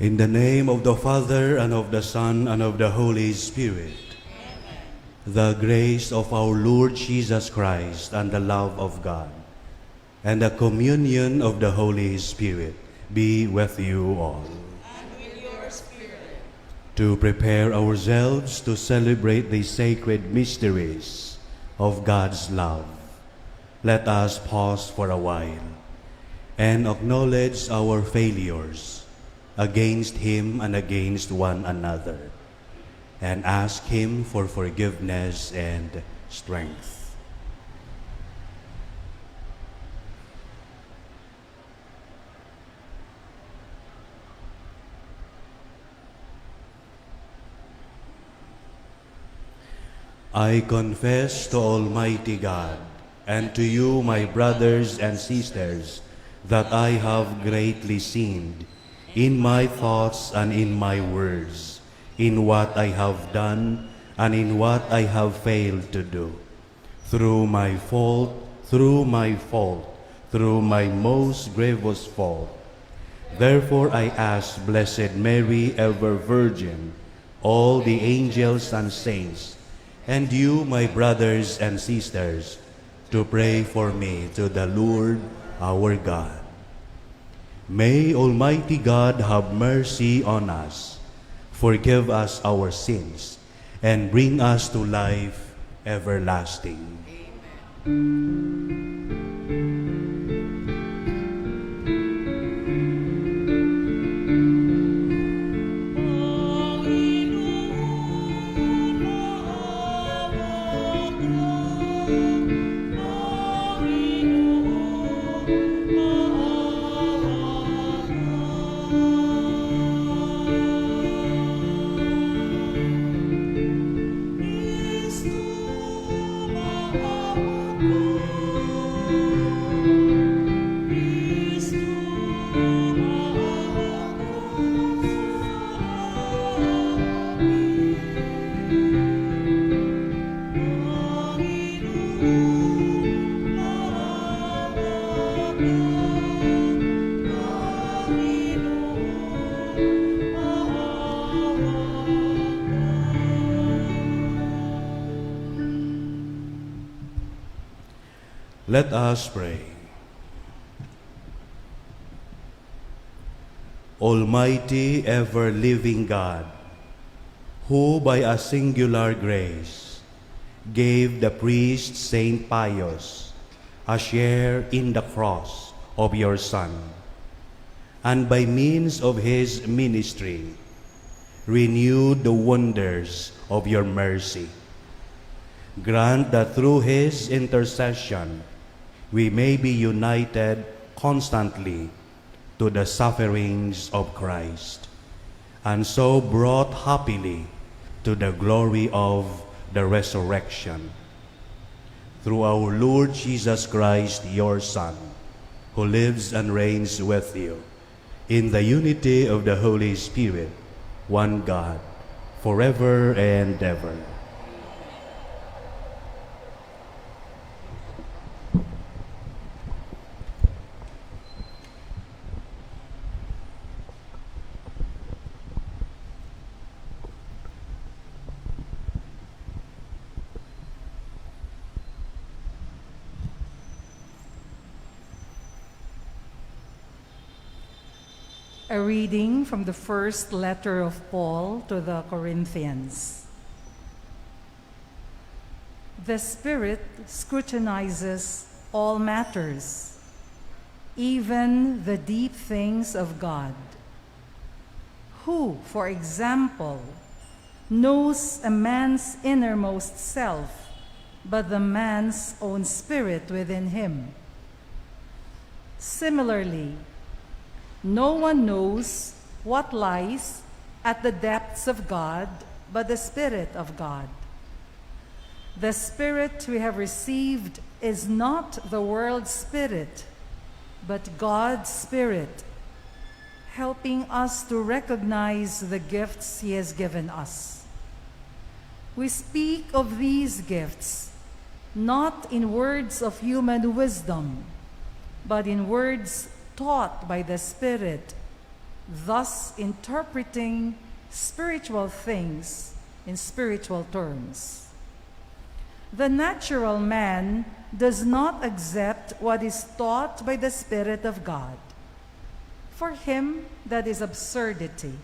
In the name of the Father, and of the Son, and of the Holy Spirit. Amen. The grace of our Lord Jesus Christ, and the love of God, and the communion of the Holy Spirit be with you all. And with your spirit. To prepare ourselves to celebrate the sacred mysteries of God's love, let us pause for a while and acknowledge our failures against Him and against one another, and ask Him for forgiveness and strength. I confess to Almighty God and to you, my brothers and sisters, that I have greatly sinned in my thoughts and in my words, in what I have done and in what I have failed to do, through my most grievous fault. Therefore I ask Blessed Mary, ever Virgin, all the angels and saints, and you, my brothers and sisters, to pray for me to the Lord our God. May Almighty God have mercy on us, forgive us our sins, and bring us to life everlasting. Amen. Let us pray. Almighty, ever-living God, who by a singular grace gave the priest Saint Pius a share in the cross of your Son, and by means of his ministry renewed the wonders of your mercy, grant that through his intercession we may be united constantly to the sufferings of Christ, and so brought happily to the glory of the resurrection. Through our Lord Jesus Christ, your Son, who lives and reigns with you, in the unity of the Holy Spirit, one God, forever and ever. A reading from the first letter of Paul to the Corinthians. The Spirit scrutinizes all matters, even the deep things of God. Who, for example, knows a man's innermost self, but the man's own spirit within him? Similarly, no one knows what lies at the depths of God but the Spirit of God. The Spirit we have received is not the world's spirit, but God's Spirit, helping us to recognize the gifts He has given us. We speak of these gifts not in words of human wisdom, but in words taught by the Spirit, thus interpreting spiritual things in spiritual terms. The natural man does not accept what is taught by the Spirit of God. For him, that is absurdity.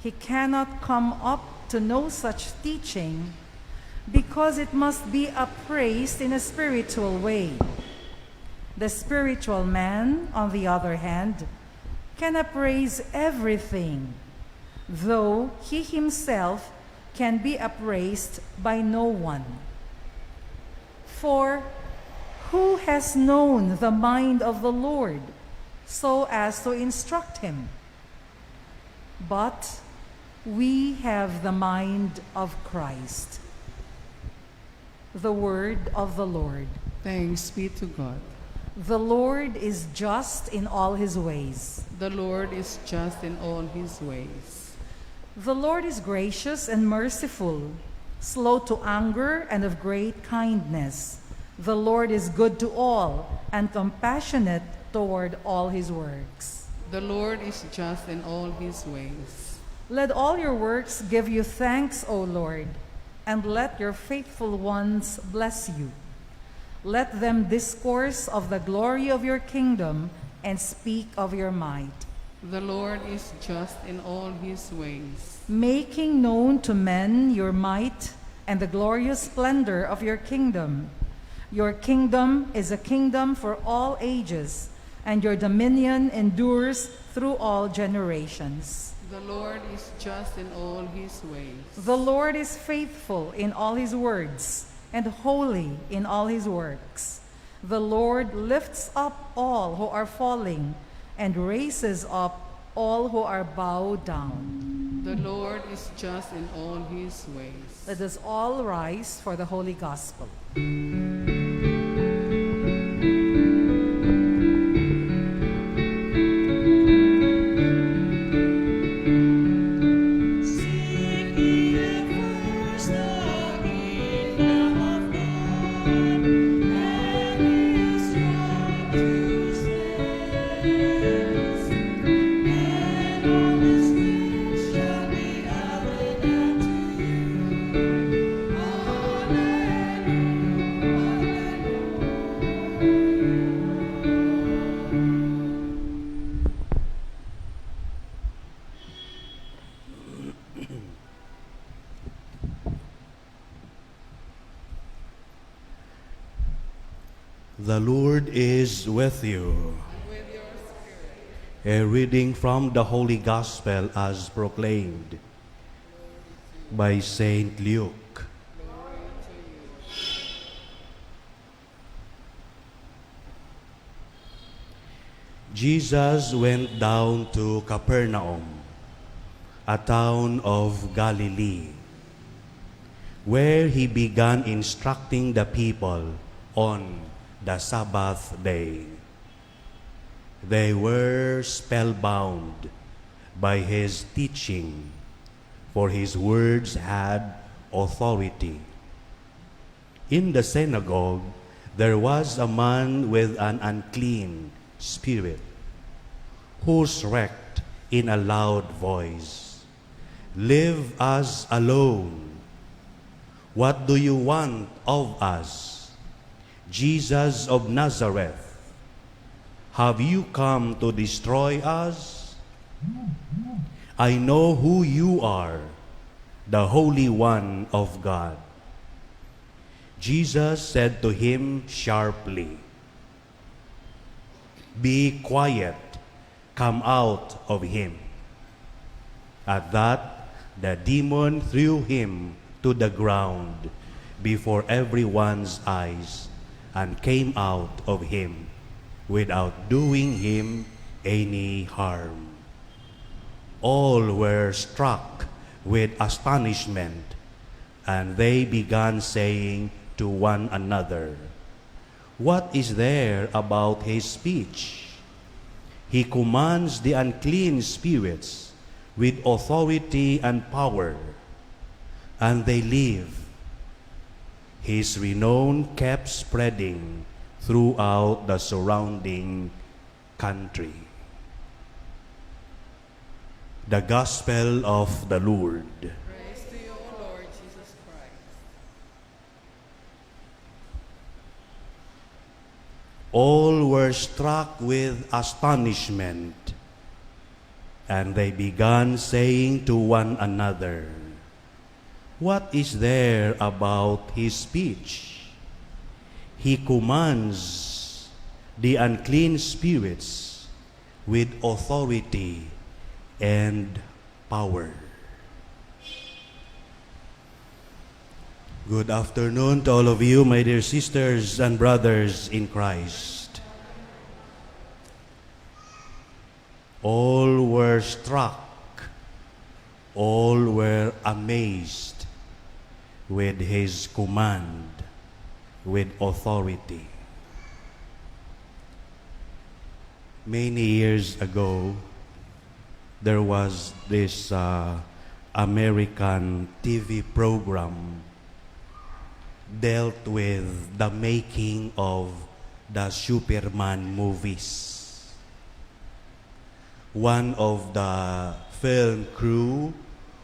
He cannot come up to know such teaching because it must be appraised in a spiritual way. The spiritual man, on the other hand, can appraise everything, though he himself can be appraised by no one. For who has known the mind of the Lord so as to instruct him? But we have the mind of Christ. The word of the Lord. Thanks be to God. The Lord is just in all his ways. The Lord is just in all his ways. The Lord is gracious and merciful, slow to anger and of great kindness. The Lord is good to all and compassionate toward all his works. The Lord is just in all his ways. Let all your works give you thanks, O Lord, and let your faithful ones bless you. Let them discourse of the glory of your kingdom and speak of your might. The Lord is just in all his ways, making known to men your might and the glorious splendor of your kingdom. Your kingdom is a kingdom for all ages, and your dominion endures through all generations. The Lord is just in all his ways. The Lord is faithful in all his words and holy in all his works. The Lord lifts up all who are falling and raises up all who are bowed down. The Lord is just in all his ways. Let us all rise for the Holy Gospel. The Lord is with you. And with your spirit. A reading from the Holy Gospel as proclaimed by Saint Luke. Jesus went down to Capernaum, a town of Galilee, where he began instructing the people on the Sabbath day. They were spellbound by his teaching, for his words had authority. In the synagogue, there was a man with an unclean spirit, who shrieked in a loud voice, "Leave us alone! What do you want of us, Jesus of Nazareth? Have you come to destroy us? I know who you are, the Holy One of God." Jesus said to him sharply, "Be quiet, come out of him." At that, the demon threw him to the ground before everyone's eyes and came out of him without doing him any harm. All were struck with astonishment, and they began saying to one another, "What is there about his speech? He commands the unclean spirits with authority and power, and they live." His renown kept spreading throughout the surrounding country. The Gospel of the Lord. Praise to you, O Lord Jesus Christ. All were struck with astonishment, and they began saying to one another, "What is there about his speech? He commands the unclean spirits with authority and power." Good afternoon to all of you, my dear sisters and brothers in Christ. All were struck, all were amazed with his command, with authority. Many years ago, there was this American TV program dealt with the making of the Superman movies. One of the film crew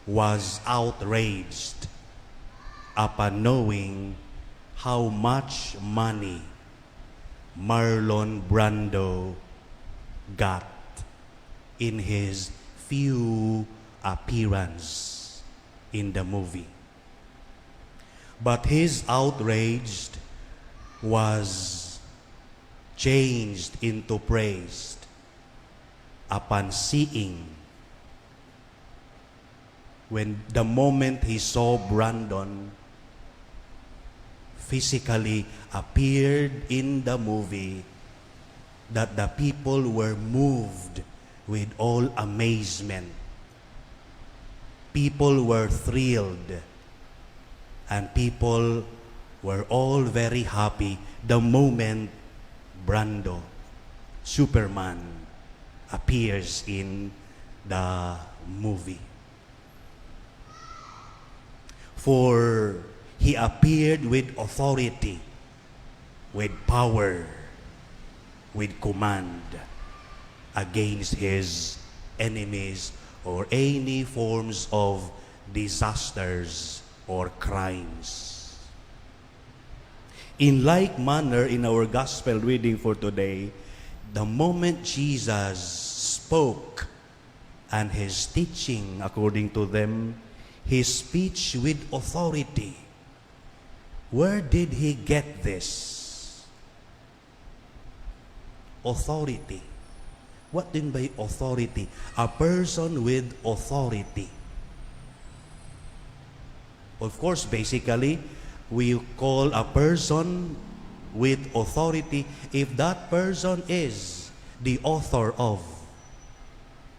was outraged upon knowing how much money Marlon Brando got in his few appearance in the movie. But his outrage was changed into praise upon seeing when the moment he saw Brandon physically appeared in the movie, that the people were moved with all amazement. People were thrilled, and people were all very happy the moment Brando, Superman, appears in the movie. For he appeared with authority, with power, with command against his enemies or any forms of disasters or crimes. In like manner, in our gospel reading for today, the moment Jesus spoke and his teaching, according to them, his speech with authority, where did he get this? Authority. What do you mean by authority? A person with authority. Of course, basically, we call a person with authority if that person is the author of.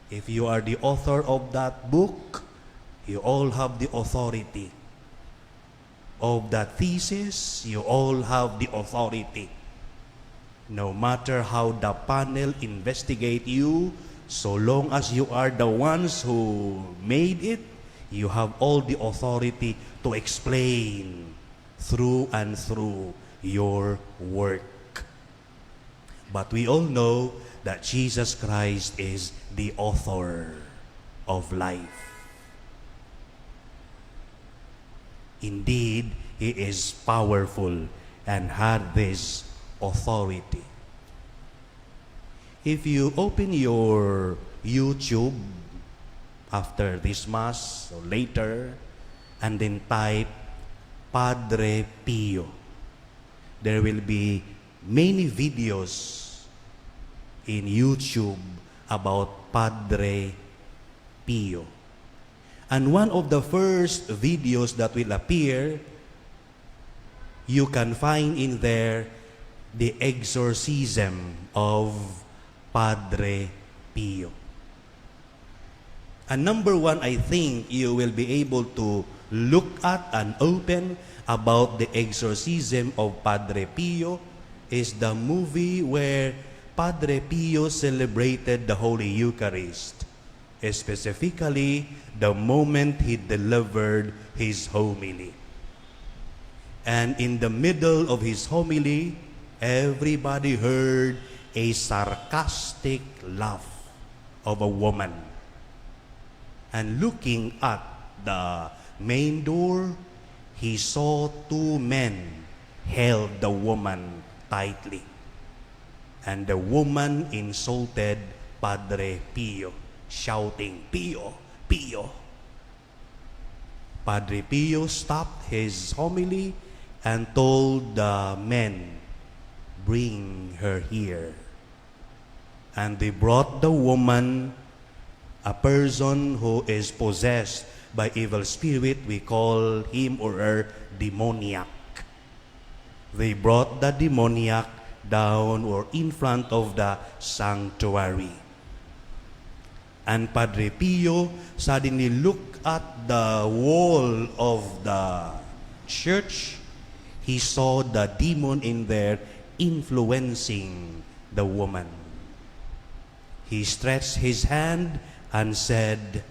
If you are the author of that book, you all have the authority. Of that thesis, you all have the authority. No matter how the panel investigate you, so long as you are the ones who made it, you have all the authority to explain through and through your work. But we all know that Jesus Christ is the author of life. Indeed, he is powerful and had this authority. If you open your YouTube after this Mass or later, and then type Padre Pio, there will be many videos in YouTube about Padre Pio. And one of the first videos that will appear, you can find in there the exorcism of Padre Pio. And number one, I think you will be able to look at and open about the exorcism of Padre Pio is the movie where Padre Pio celebrated the Holy Eucharist, specifically the moment he delivered his homily. And in the middle of his homily, everybody heard a sarcastic laugh of a woman. And looking at the main door, he saw two men held the woman tightly. And the woman insulted Padre Pio, shouting, "Pio, Pio." Padre Pio stopped his homily and told the men, "Bring her here." And they brought the woman, a person who is possessed by evil spirit. We call him or her demoniac. They brought the demoniac down or in front of the sanctuary. And Padre Pio suddenly looked at the wall of the church. He saw the demon in there influencing the woman. He stretched his hand and said,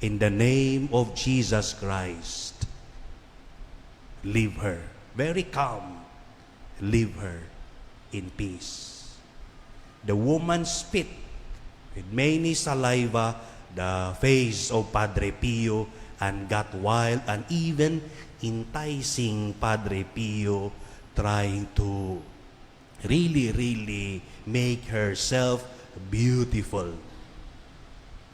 "In the name of Jesus Christ, leave her." Very calm. "Leave her in peace." The woman spit with many saliva the face of Padre Pio and got wild and even enticing Padre Pio, trying to really make herself beautiful.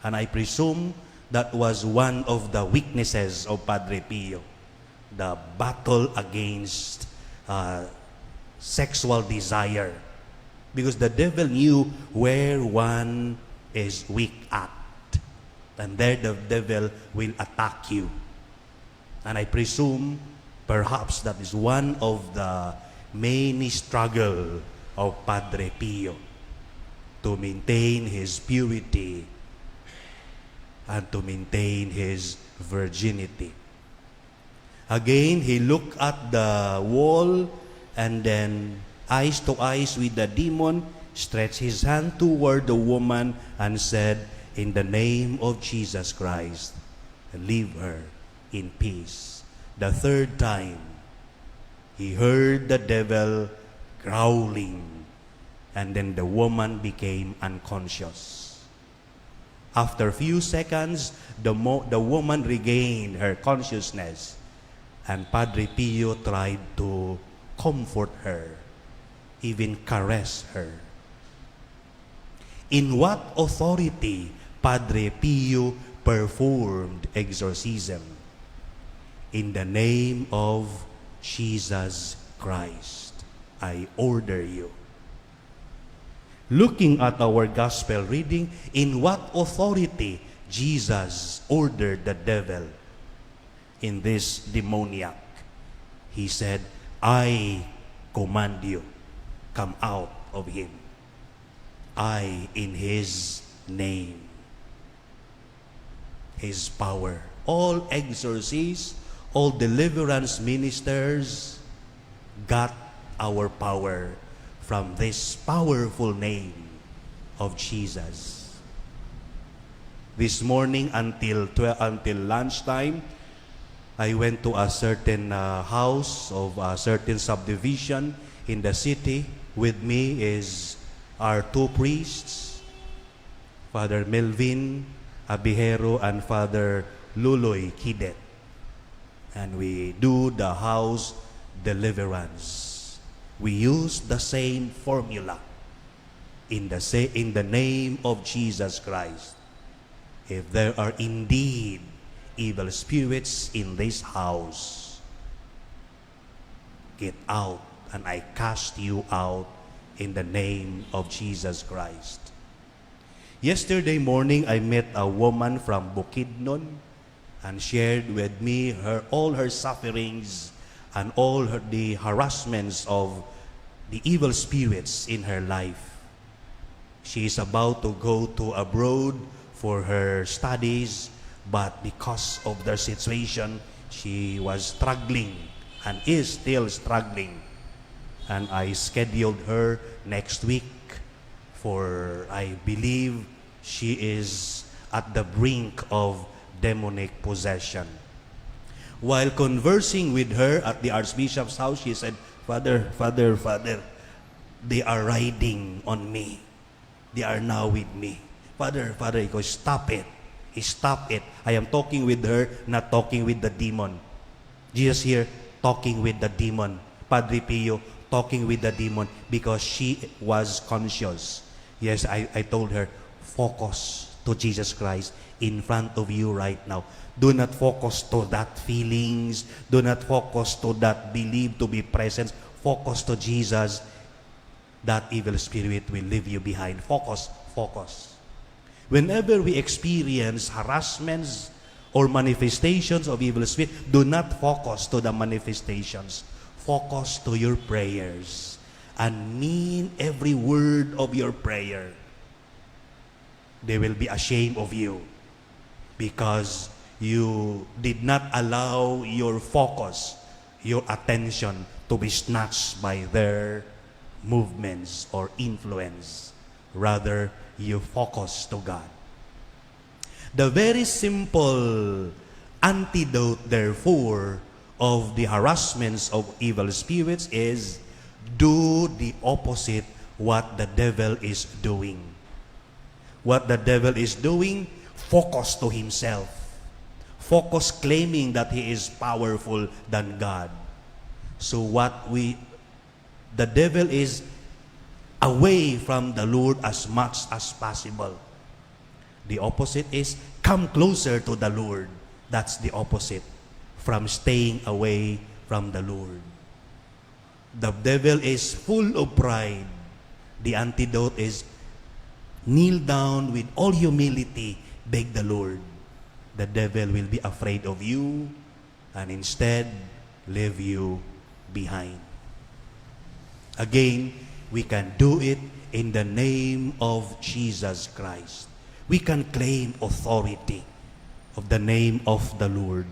And I presume that was one of the weaknesses of Padre Pio, the battle against sexual desire. Because the devil knew where one is weak at. And there the devil will attack you. And I presume perhaps that is one of the many struggle of Padre Pio to maintain his purity and to maintain his virginity. Again, he looked at the wall and then eyes to eyes with the demon, stretched his hand toward the woman and said, "In the name of Jesus Christ, leave her in peace." The third time, he heard the devil growling, and then the woman became unconscious. After a few seconds, the woman regained her consciousness, and Padre Pio tried to comfort her, even caress her. In what authority Padre Pio performed exorcism? In the name of Jesus Christ, I order you. Looking at our gospel reading, in what authority Jesus ordered the devil in this demoniac? He said, "I command you, come out of him. I, in his name." His power. All exorcists, all deliverance ministers got our power from this powerful name of Jesus. This morning until lunchtime, I went to a certain house of a certain subdivision in the city. With me is our two priests, Father Melvin Abihero and Father Luloy Kidet. And we do the house deliverance. We use the same formula in the name of Jesus Christ. If there are indeed evil spirits in this house, get out, and I cast you out in the name of Jesus Christ. Yesterday morning, I met a woman from Bukidnon and shared with me all her sufferings and all the harassments of the evil spirits in her life. She is about to go to abroad for her studies, but because of their situation, she was struggling and is still struggling. And I scheduled her next week for, I believe, she is at the brink of demonic possession. While conversing with her at the Archbishop's house, she said, Father, they are riding on me. They are now with me. Father, he goes, stop it. Stop it. I am talking with her, not talking with the demon. Jesus here, talking with the demon. Padre Pio, talking with the demon because she was conscious. Yes, I told her, focus to Jesus Christ in front of you right now. Do not focus to that feelings. Do not focus to that belief to be present. Focus to Jesus. That evil spirit will leave you behind. Focus. Whenever we experience harassments or manifestations of evil spirit, do not focus to the manifestations. Focus to your prayers and mean every word of your prayer. They will be ashamed of you because you did not allow your focus, your attention to be snatched by their movements or influence. Rather, you focus to God. The very simple antidote, therefore, of the harassments of evil spirits is do the opposite what the devil is doing. What the devil is doing, focus to himself. Focus claiming that he is powerful than God. So the devil is away from the Lord as much as possible. The opposite is come closer to the Lord. That's the opposite from staying away from the Lord. The devil is full of pride. The antidote is kneel down with all humility, beg the Lord. The devil will be afraid of you and instead leave you behind. Again, we can do it in the name of Jesus Christ. We can claim authority of the name of the Lord.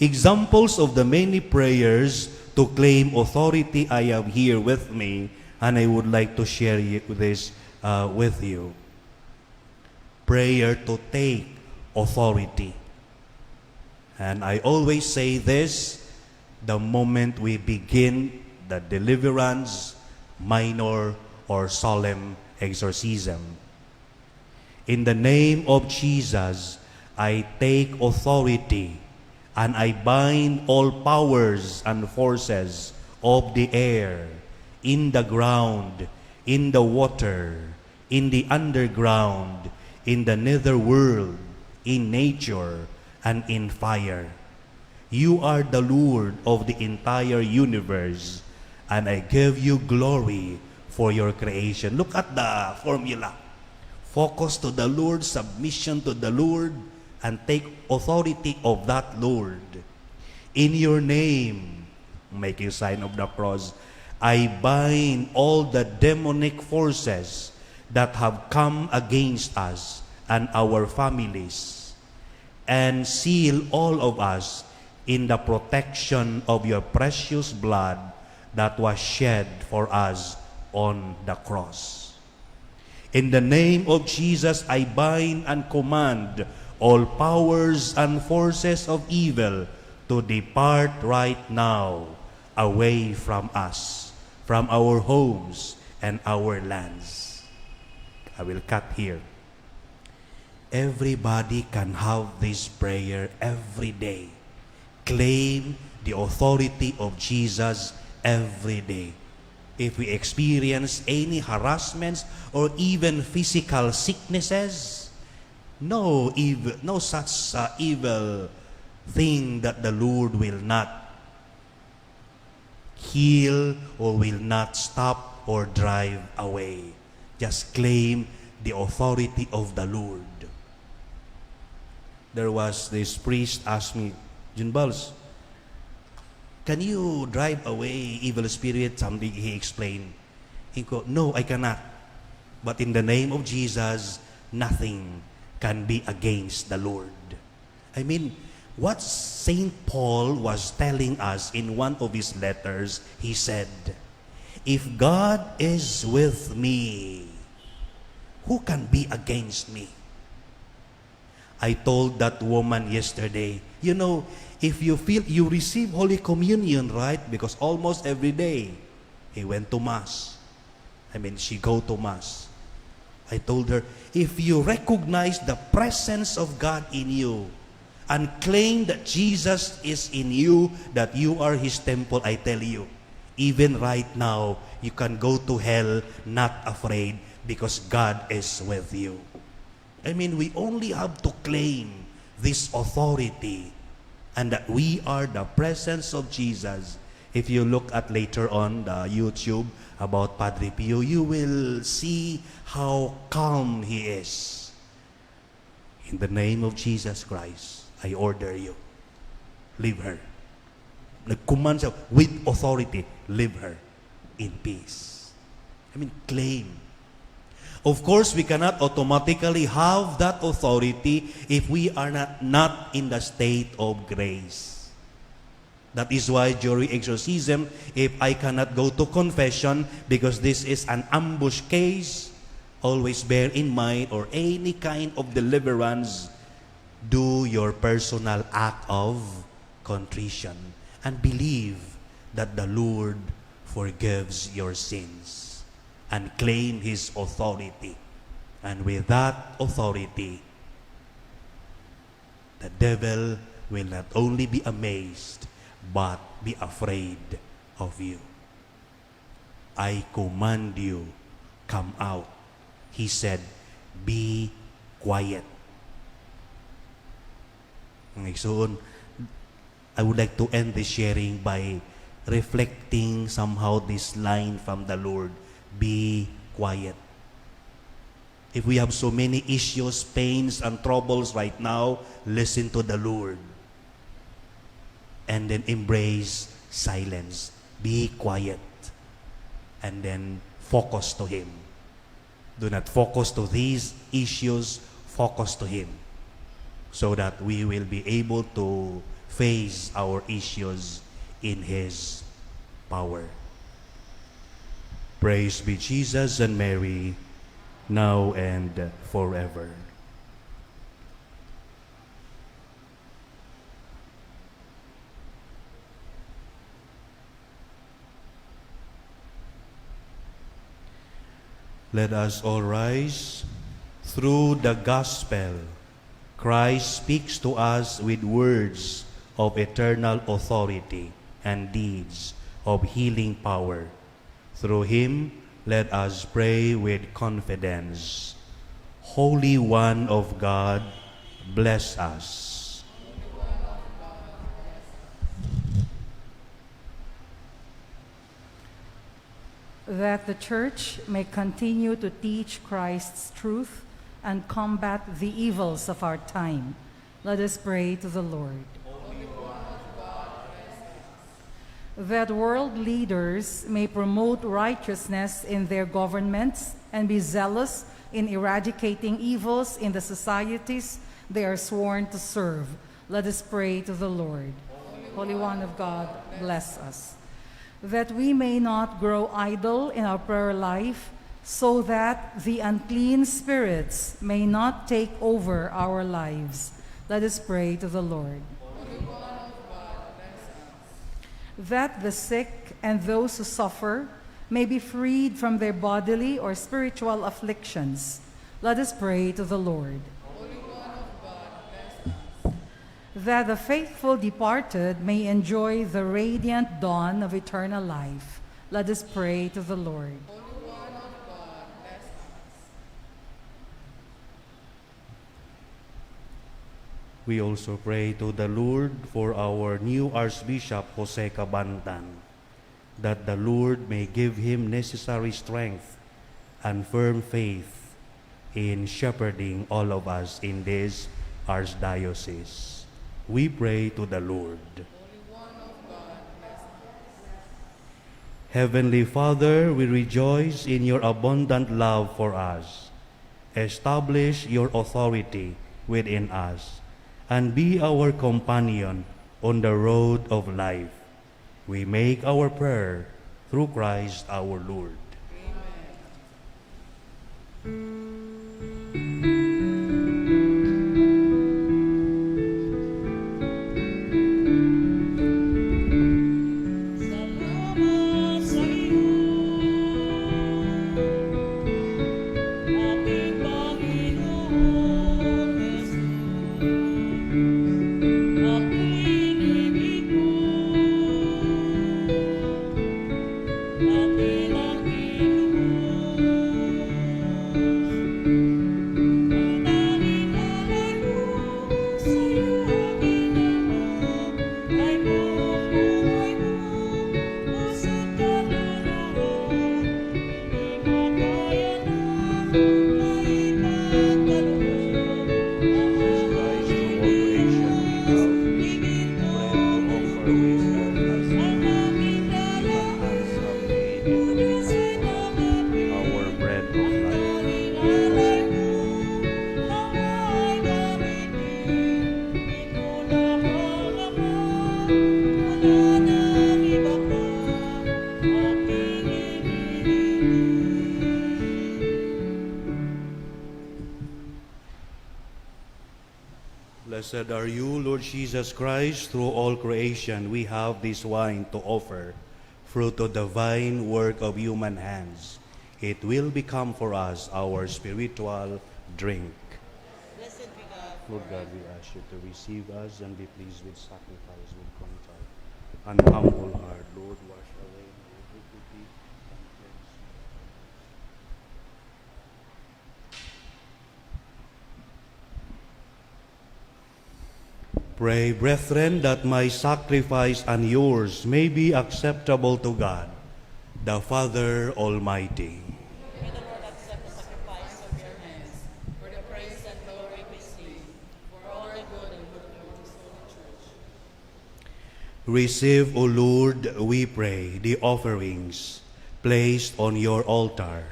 Examples of the many prayers to claim authority I have here with me, and I would like to share this with you. Prayer to take authority. And I always say this, the moment we begin the deliverance, minor or solemn exorcism. In the name of Jesus, I take authority and I bind all powers and forces of the air, in the ground, in the water, in the underground, in the nether world, in nature, and in fire. You are the Lord of the entire universe, and I give you glory for your creation. Look at the formula. Focus to the Lord, submission to the Lord, and take authority of that Lord. In your name, making sign of the cross, I bind all the demonic forces that have come against us and our families, and seal all of us in the protection of your precious blood that was shed for us on the cross. In the name of Jesus, I bind and command all powers and forces of evil to depart right now away from us, from our homes and our lands. I will cut here. Everybody can have this prayer every day. Claim the authority of Jesus every day. If we experience any harassments or even physical sicknesses, no such evil thing that the Lord will not heal or will not stop or drive away. Just claim the authority of the Lord. There was this priest asked me, Junbals, can you drive away evil spirit? Something he explained. He go, no, I cannot. But in the name of Jesus, nothing can be against the Lord. I mean, what Saint Paul was telling us in one of his letters, he said, if God is with me, who can be against me? I told that woman yesterday, you know, if you feel you receive Holy Communion, right? Because almost every day, he went to Mass. She go to Mass. I told her, if you recognize the presence of God in you and claim that Jesus is in you, that you are His temple, I tell you, even right now, you can go to hell not afraid because God is with you. We only have to claim this authority and that we are the presence of Jesus. If you look at later on the YouTube about Padre Pio, you will see how calm he is. In the name of Jesus Christ, I order you, leave her. Nag-command siya with authority, leave her in peace. Claim. Of course, we cannot automatically have that authority if we are not in the state of grace. That is why during exorcism, if I cannot go to confession because this is an ambush case, always bear in mind, or any kind of deliverance, do your personal act of contrition and believe that the Lord forgives your sins and claim His authority. And with that authority, the devil will not only be amazed, but be afraid of you. I command you, come out. He said, be quiet. So, I would like to end this sharing by reflecting somehow this line from the Lord, be quiet. If we have so many issues, pains, and troubles right now, listen to the Lord. And then embrace silence. Be quiet. And then focus to Him. Do not focus to these issues, focus to Him. So that we will be able to face our issues in His power. Praise be Jesus and Mary, now and forever. Let us all rise. Through the gospel, Christ speaks to us with words of eternal authority and deeds of healing power. Through Him, let us pray with confidence. Holy One of God, bless us. That the Church may continue to teach Christ's truth and combat the evils of our time, let us pray to the Lord. That world leaders may promote righteousness in their governments and be zealous in eradicating evils in the societies they are sworn to serve, let us pray to the Lord. Holy One of God, bless us. That we may not grow idle in our prayer life, so that the unclean spirits may not take over our lives, let us pray to the Lord. That the sick and those who suffer may be freed from their bodily or spiritual afflictions, let us pray to the Lord. That the faithful departed may enjoy the radiant dawn of eternal life, let us pray to the Lord. We also pray to the Lord for our new Archbishop Jose Cabantan, that the Lord may give him necessary strength and firm faith in shepherding all of us in this archdiocese. We pray to the Lord. Heavenly Father, we rejoice in your abundant love for us. Establish your authority within us and be our companion on the road of life. We make our prayer through Christ our Lord. Blessed are you, Lord Jesus Christ. Through all creation we have this wine to offer, fruit of the divine work of human hands. It will become for us our spiritual drink. Blessed be God. Lord God, we ask you to receive us and be pleased with sacrifice, with contrite and humble heart. Lord, wash away my iniquity and cleanse me. Pray, brethren, that my sacrifice and yours may be acceptable to God, the Father Almighty. May the Lord accept the sacrifice of your hands, for the praise and glory of his name, for all the good and goodwill of his holy church. Receive, O Lord, we pray, the offerings placed on your altar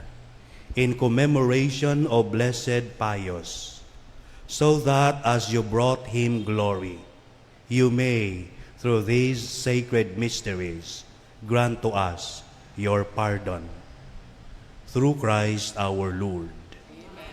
in commemoration of blessed Pius, so that as you brought him glory, you may, through these sacred mysteries, grant to us your pardon. Through Christ our Lord. Amen.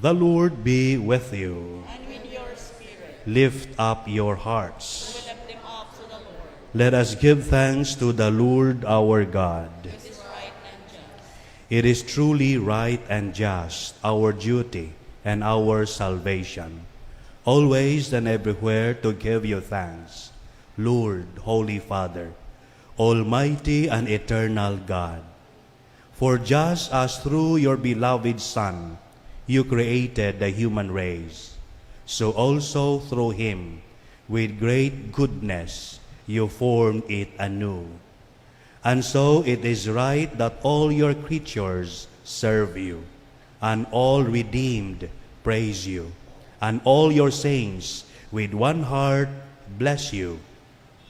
The Lord be with you. And with your spirit, Lift up your we hearts. will lift them up to the Lord. Let us give thanks to the Lord our God. This is right and just. It is truly right and just, our duty and our salvation, always and everywhere to give you thanks, Lord, Holy Father, Almighty and eternal God. For just as through your beloved Son you created the human race, so also through him, with great goodness, you formed it anew. And so it is right that all your creatures serve you, and all redeemed praise you, and all your saints with one heart bless you.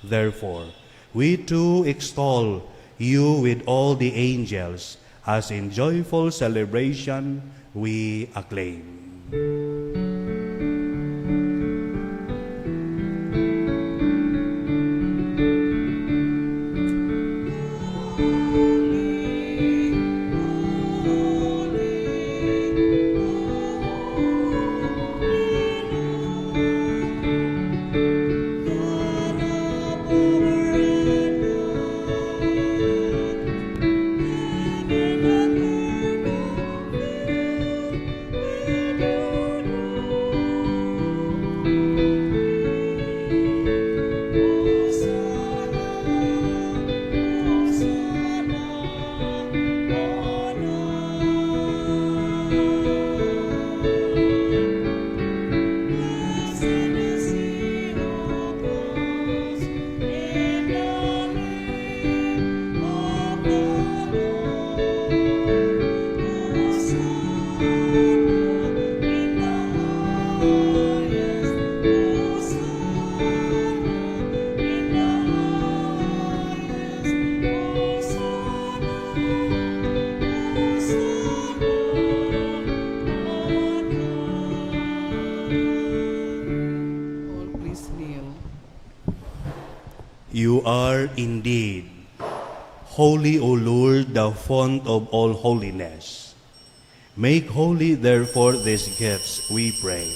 Therefore, we too extol you with all the angels, as in joyful celebration we acclaim. are indeed holy, O Lord, the font of all holiness. Make holy, therefore, these gifts, we pray,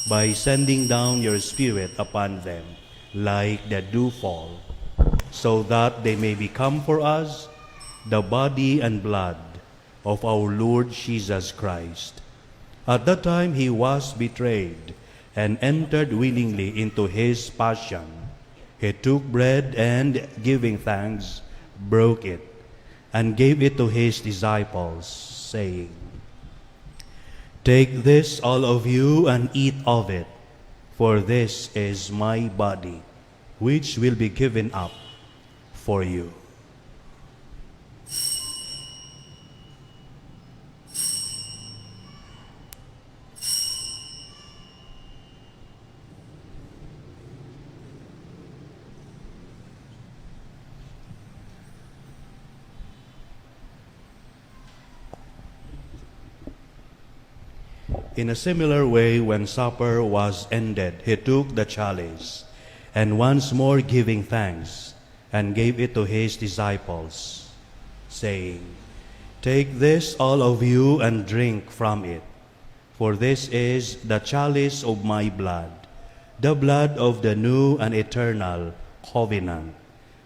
by sending down your Spirit upon them like the dewfall, so that they may become for us the body and blood of our Lord Jesus Christ. At that time he was betrayed and entered willingly into his passion. He took bread and, giving thanks, broke it and gave it to his disciples, saying, "Take this, all of you, and eat of it, for this is my body, which will be given up for you." In a similar way, when supper was ended, he took the chalice, and once more giving thanks, and gave it to his disciples, saying, "Take this, all of you, and drink from it, for this is the chalice of my blood, the blood of the new and eternal covenant,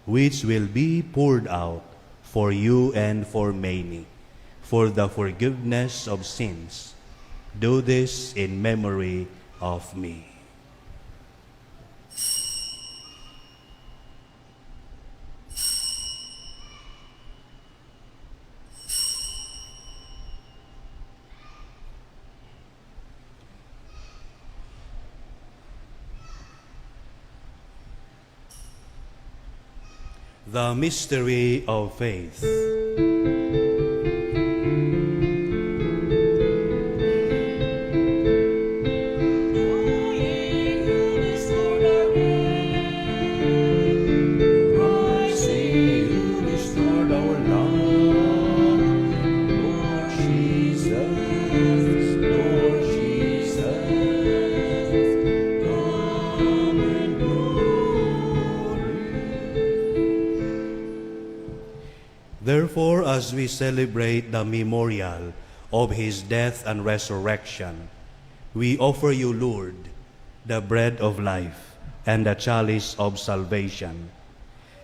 which will be poured out for you and for many, for the forgiveness of sins. Do this in memory of me." The mystery of faith. Therefore, as we celebrate the memorial of his death and resurrection, we offer you, Lord, the bread of life and the chalice of salvation,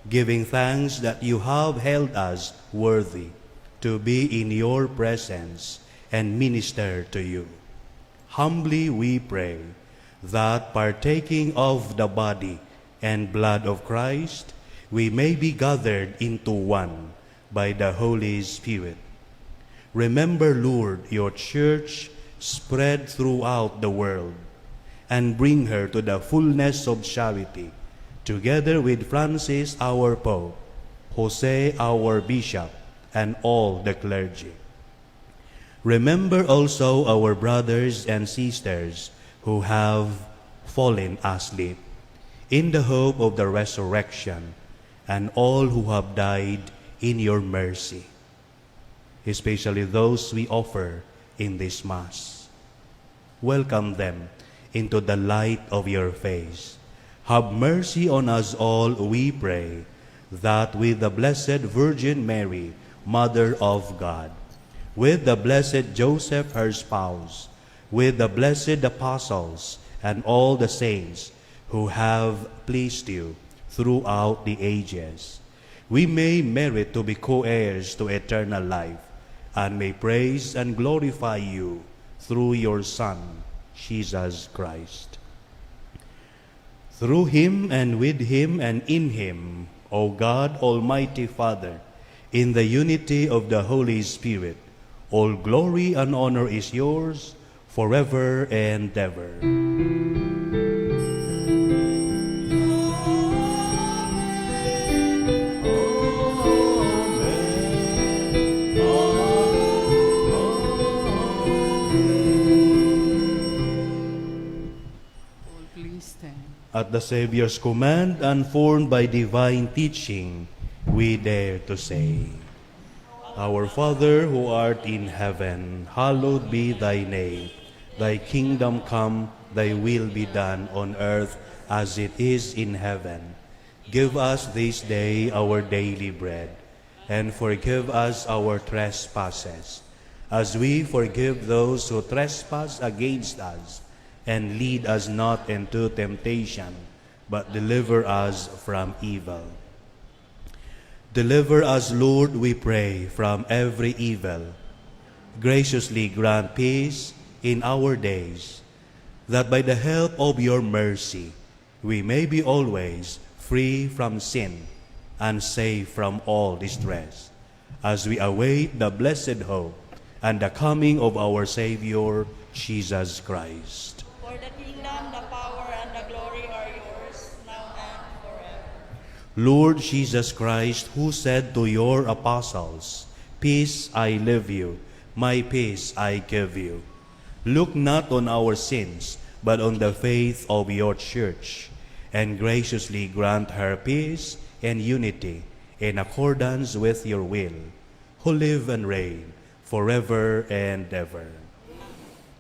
giving thanks that you have held us worthy to be in your presence and minister to you. Humbly we pray that, partaking of the body and blood of Christ, we may be gathered into one by the Holy Spirit. Remember, Lord, your church spread throughout the world, and bring her to the fullness of charity, together with Francis our Pope, Jose our Bishop, and all the clergy. Remember also our brothers and sisters who have fallen asleep in the hope of the resurrection, and all who have died in your mercy, especially those we offer in this Mass. Welcome them into the light of your face. Have mercy on us all, we pray, that with the Blessed Virgin Mary, Mother of God, with the blessed Joseph, her spouse, with the blessed apostles, and all the saints who have pleased you throughout the ages, we may merit to be co-heirs to eternal life, and may praise and glorify you through your Son, Jesus Christ. Through him, and with him, and in him, O God, Almighty Father, in the unity of the Holy Spirit, all glory and honor is yours forever and ever. At the Savior's command, and formed by divine teaching, we dare to say, Our Father who art in heaven, hallowed be thy name. Thy kingdom come, thy will be done on earth as it is in heaven. Give us this day our daily bread, and forgive us our trespasses, as we forgive those who trespass against us. And lead us not into temptation, but deliver us from evil. Deliver us, Lord, we pray, from every evil. Graciously grant peace in our days, that by the help of your mercy we may be always free from sin and safe from all distress, as we await the blessed hope and the coming of our Savior, Jesus Christ. For the kingdom, the power, and the glory are yours, now and forever. Lord Jesus Christ, who said to your apostles, "Peace I leave you, my peace I give you," look not on our sins, but on the faith of your church, and graciously grant her peace and unity in accordance with your will, who live and reign forever and ever.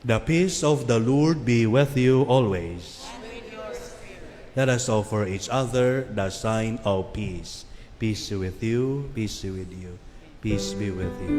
The peace of the Lord be with you always. And with your spirit. Let us offer each other the sign of peace. Peace be with you, peace be with you, peace be with you.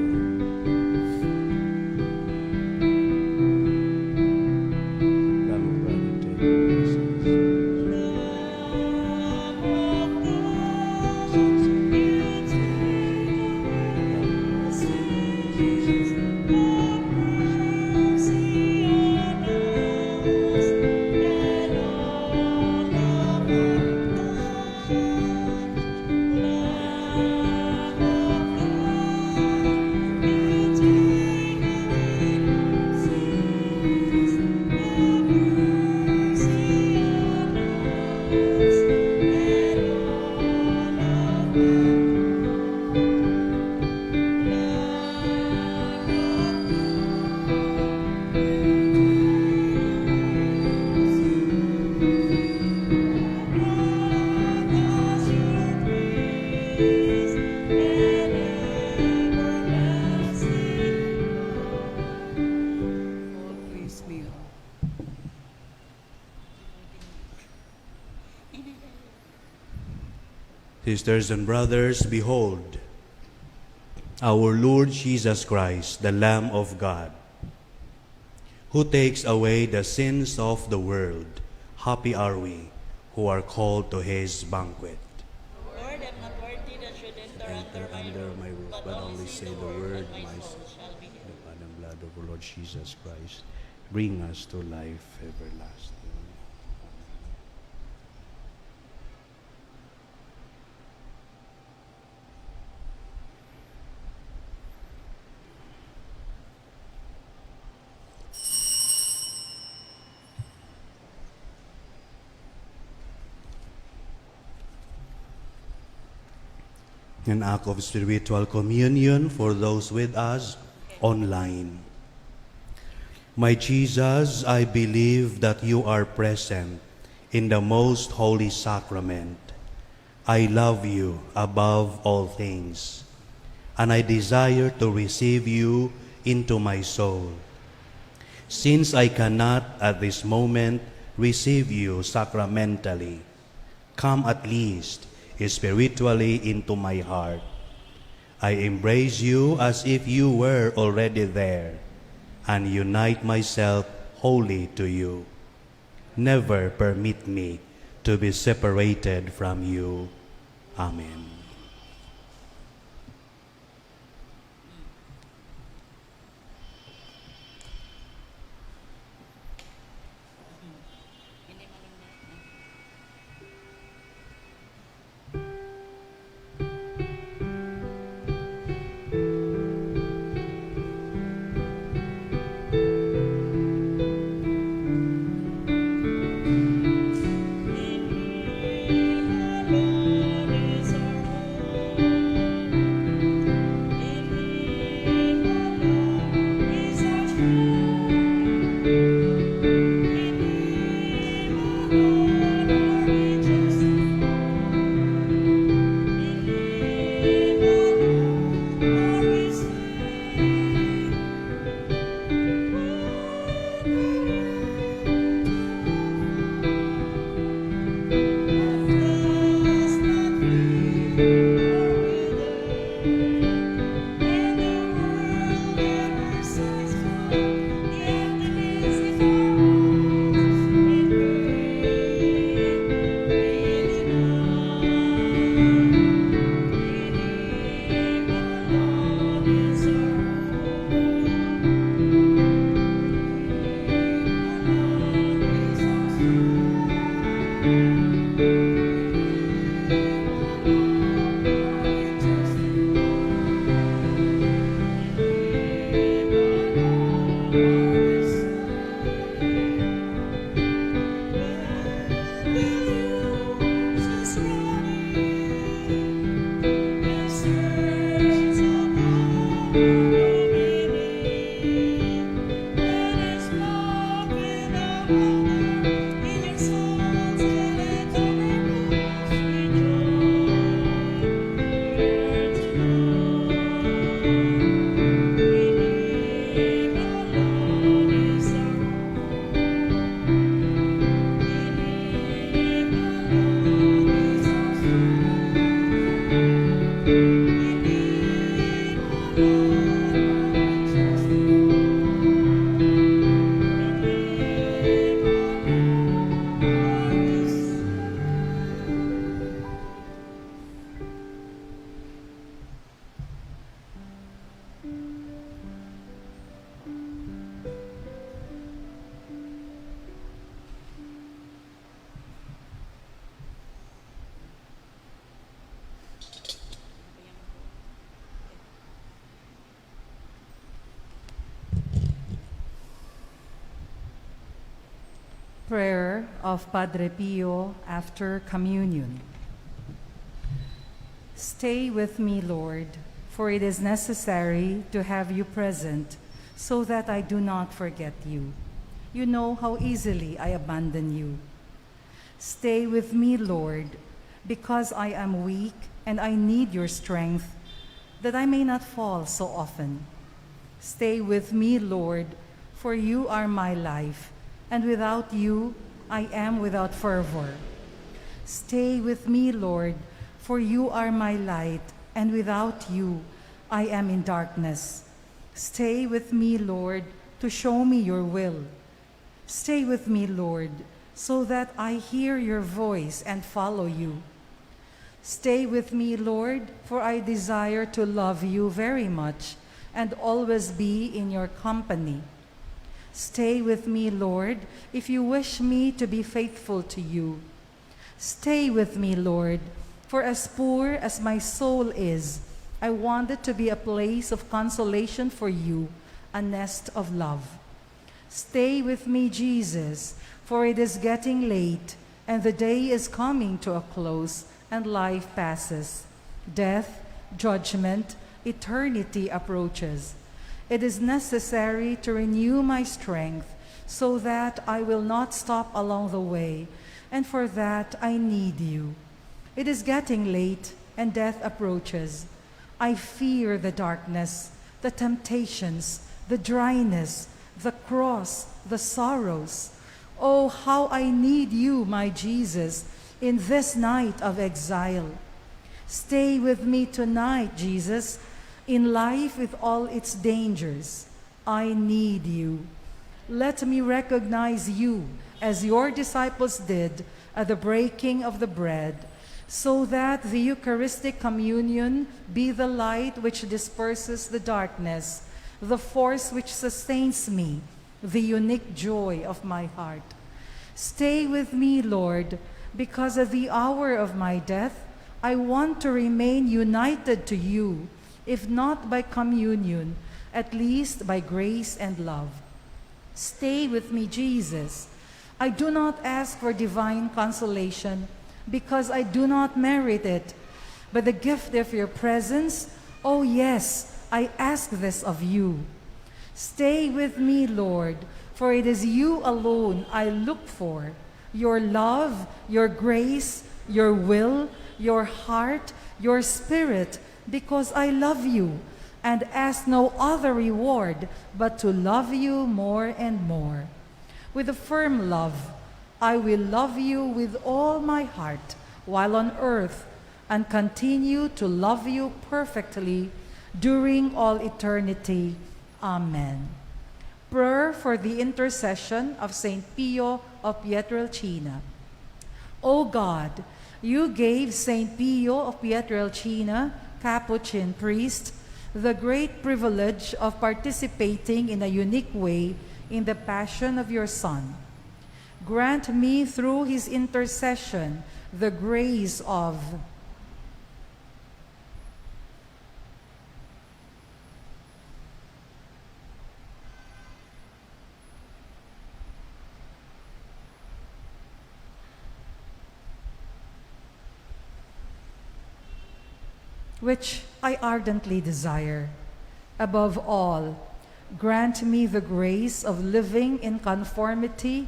Sisters and brothers, behold, our Lord Jesus Christ, the Lamb of God, who takes away the sins of the world. Happy are we who are called to his banquet. Lord, I'm not worthy that should enter Under my roof, but only say the word, and my soul shall be healed. the blood and blood of our Lord Jesus Christ, bring us to life everlasting. An act of spiritual communion for those with us online. My Jesus, I believe that you are present in the most holy sacrament. I love you above all things, and I desire to receive you into my soul. Since I cannot at this moment receive you sacramentally, come at least spiritually into my heart. I embrace you as if you were already there, and unite myself wholly to you. Never permit me to be separated from you. Amen. Alone is our Prayer of Padre Pio after Communion. Stay with me, Lord, for it is necessary to have you present so that I do not forget you. You know how easily I abandon you. Stay with me, Lord, because I am weak and I need your strength, that I may not fall so often. Stay with me, Lord, for you are my life, and without you, I am without fervor. Stay with me, Lord, for you are my light, and without you, I am in darkness. Stay with me, Lord, to show me your will. Stay with me, Lord, so that I hear your voice and follow you. Stay with me, Lord, for I desire to love you very much and always be in your company. Stay with me, Lord, if you wish me to be faithful to you. Stay with me, Lord, for as poor as my soul is, I want it to be a place of consolation for you, a nest of love. Stay with me, Jesus, for it is getting late, and the day is coming to a close, and life passes. Death, judgment, eternity approaches. It is necessary to renew my strength so that I will not stop along the way, and for that I need you. It is getting late and death approaches. I fear the darkness, the temptations, the dryness, the cross, the sorrows. Oh, how I need you, my Jesus, in this night of exile. Stay with me tonight, Jesus, in life with all its dangers. I need you. Let me recognize you as your disciples did at the breaking of the bread, so that the Eucharistic communion be the light which disperses the darkness, the force which sustains me, the unique joy of my heart. Stay with me, Lord, because at the hour of my death, I want to remain united to you, if not by communion, at least by grace and love. Stay with me, Jesus. I do not ask for divine consolation because I do not merit it, but the gift of your presence, oh yes, I ask this of you. Stay with me, Lord, for it is you alone I look for, your love, your grace, your will, your heart, your spirit, because I love you and ask no other reward but to love you more and more. With a firm love, I will love you with all my heart while on earth and continue to love you perfectly during all eternity. Amen. Prayer for the intercession of Saint Pio of Pietrelcina. O God, you gave Saint Pio of Pietrelcina, Capuchin priest, the great privilege of participating in a unique way in the passion of your Son. Grant me through his intercession the grace of which I ardently desire. Above all, grant me the grace of living in conformity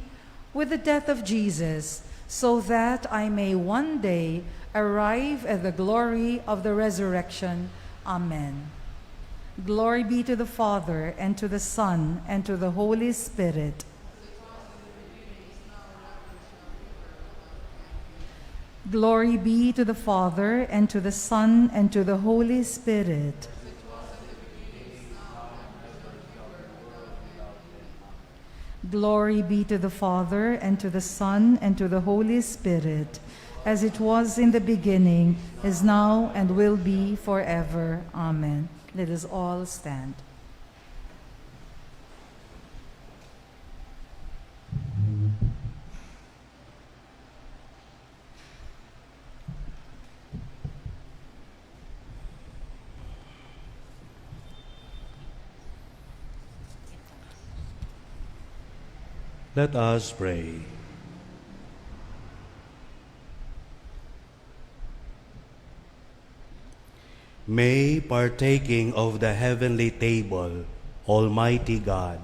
with the death of Jesus, so that I may one day arrive at the glory of the resurrection. Amen. Glory be to the Father, and to the Son, and to the Holy Spirit. Glory be to the Father, and to the Son, and to the Holy Spirit. Glory be to the Father, and to the Son, and to the Holy Spirit, as it was in the beginning, is now, and will be forever. Amen. Let us all stand. Let us pray. May, partaking of the heavenly table, Almighty God,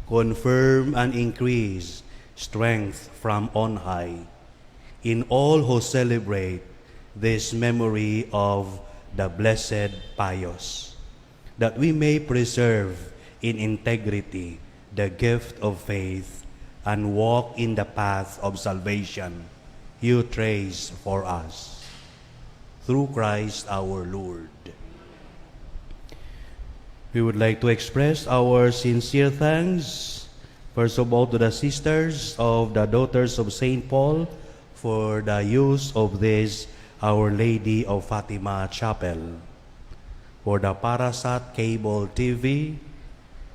confirm and increase strength from on high in all who celebrate this memory of the blessed Pius, that we may preserve in integrity the gift of faith and walk in the path of salvation you trace for us. Through Christ our Lord. We would like to express our sincere thanks, first of all, to the sisters of the Daughters of Saint Paul for the use of this Our Lady of Fatima Chapel, for the Parasat Cable TV,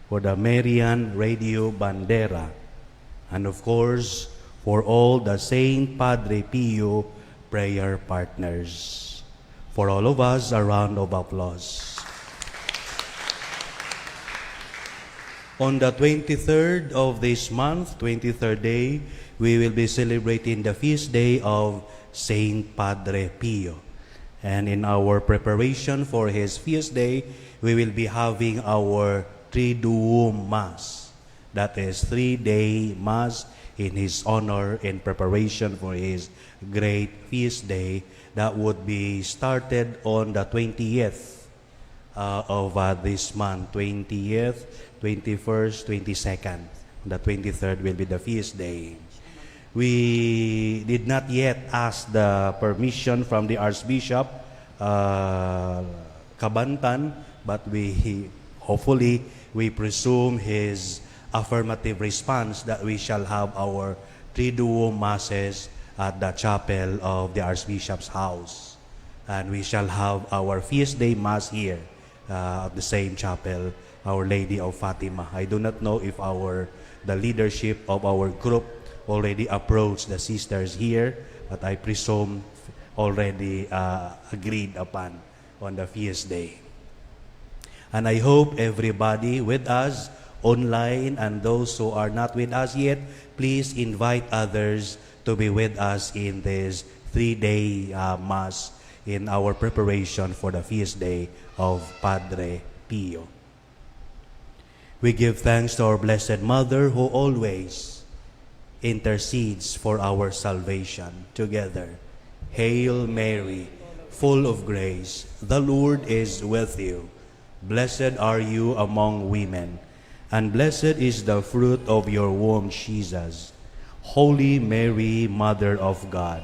for the Marian Radio Bandera, and of course, for all the Saint Padre Pio prayer partners. For all of us, a round of applause. On the 23rd of this month, 23rd day, we will be celebrating the feast day of Saint Padre Pio. And in our preparation for his feast day, we will be having our Triduum Mass. That is 3-day Mass in his honor in preparation for his great feast day that would be started on the 20th of this month, 20th, 21st, 22nd. The 23rd will be the feast day. We did not yet ask the permission from the Archbishop Cabantan, but hopefully we presume his affirmative response that we shall have our Triduum Masses at the chapel of the Archbishop's house. And we shall have our feast day Mass here at the same chapel, Our Lady of Fatima. I do not know if the leadership of our group already approached the sisters here, but I presume already agreed upon on the feast day. And I hope everybody with us online and those who are not with us yet, please invite others to be with us in this 3-day Mass in our preparation for the feast day of Padre Pio. We give thanks to our Blessed Mother who always intercedes for our salvation. Together, Hail Mary, full of grace, the Lord is with you. Blessed are you among women, and blessed is the fruit of your womb, Jesus. Holy Mary, Mother of God,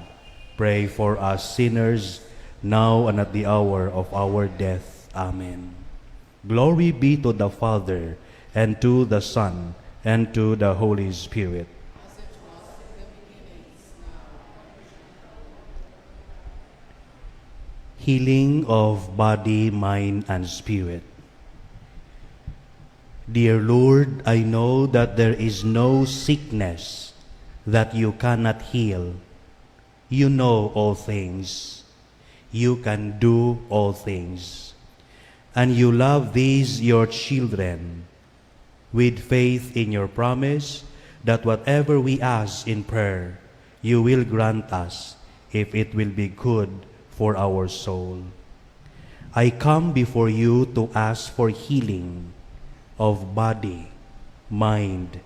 pray for us sinners, now and at the hour of our death. Amen. Glory be to the Father, and to the Son, and to the Holy Spirit. Healing of body, mind, and spirit. Dear Lord, I know that there is no sickness that you cannot heal. You know all things. You can do all things. And you love these your children with faith in your promise that whatever we ask in prayer, you will grant us if it will be good for our soul. I come before you to ask for healing of body, mind,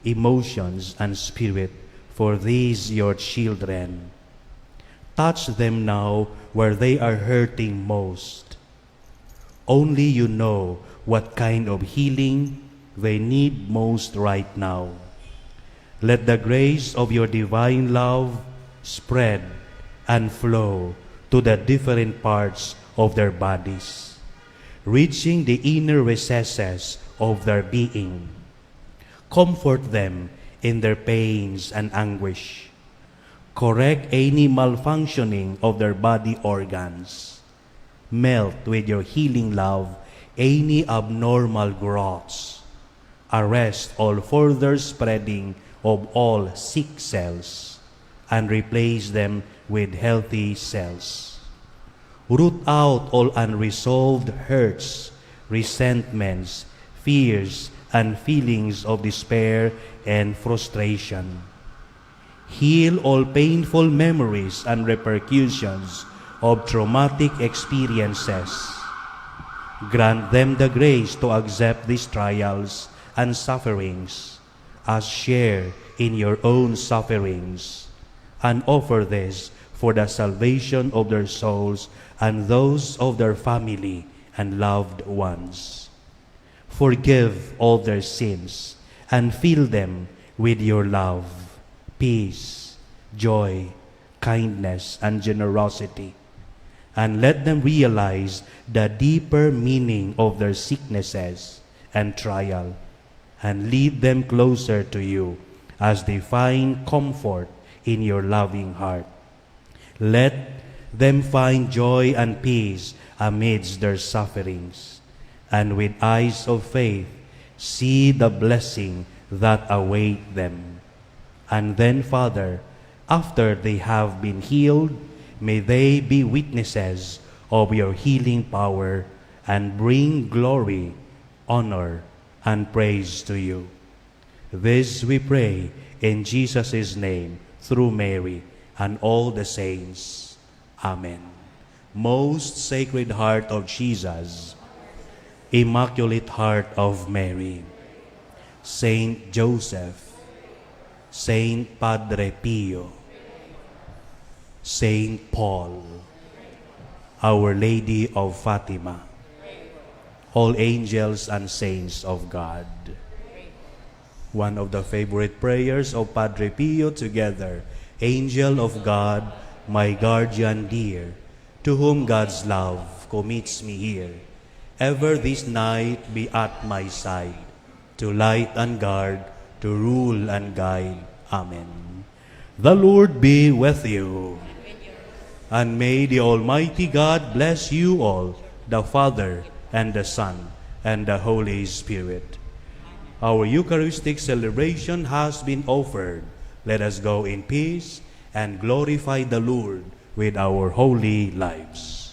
emotions, and spirit for these your children. Touch them now where they are hurting most. Only you know what kind of healing they need most right now. Let the grace of your divine love spread and flow to the different parts of their bodies, reaching the inner recesses of their being. Comfort them in their pains and anguish. Correct any malfunctioning of their body organs. Melt with your healing love any abnormal growths. Arrest all further spreading of all sick cells and replace them with healthy cells. Root out all unresolved hurts, resentments, fears, and feelings of despair and frustration. Heal all painful memories and repercussions of traumatic experiences. Grant them the grace to accept these trials and sufferings as share in your own sufferings, and offer this for the salvation of their souls and those of their family and loved ones. Forgive all their sins and fill them with your love, peace, joy, kindness, and generosity, and let them realize the deeper meaning of their sicknesses and trial, and lead them closer to you as they find comfort in your loving heart. Let them find joy and peace amidst their sufferings, and with eyes of faith see the blessing that await them. And then, Father, after they have been healed, may they be witnesses of your healing power and bring glory, honor, and praise to you. This we pray in Jesus' name, through Mary and all the saints. Amen. Most Sacred Heart of Jesus, Immaculate Heart of Mary, Saint Joseph, Saint Padre Pio, Saint Paul, Our Lady of Fatima, all angels and saints of God. One of the favorite prayers of Padre Pio together. Angel of God, my guardian dear, to whom God's love commits me here, ever this night be at my side, to light and guard, to rule and guide. Amen. The Lord be with you. And may the Almighty God bless you all, the Father, and the Son, and the Holy Spirit. Our Eucharistic celebration has been offered. Let us go in peace and glorify the Lord with our holy lives.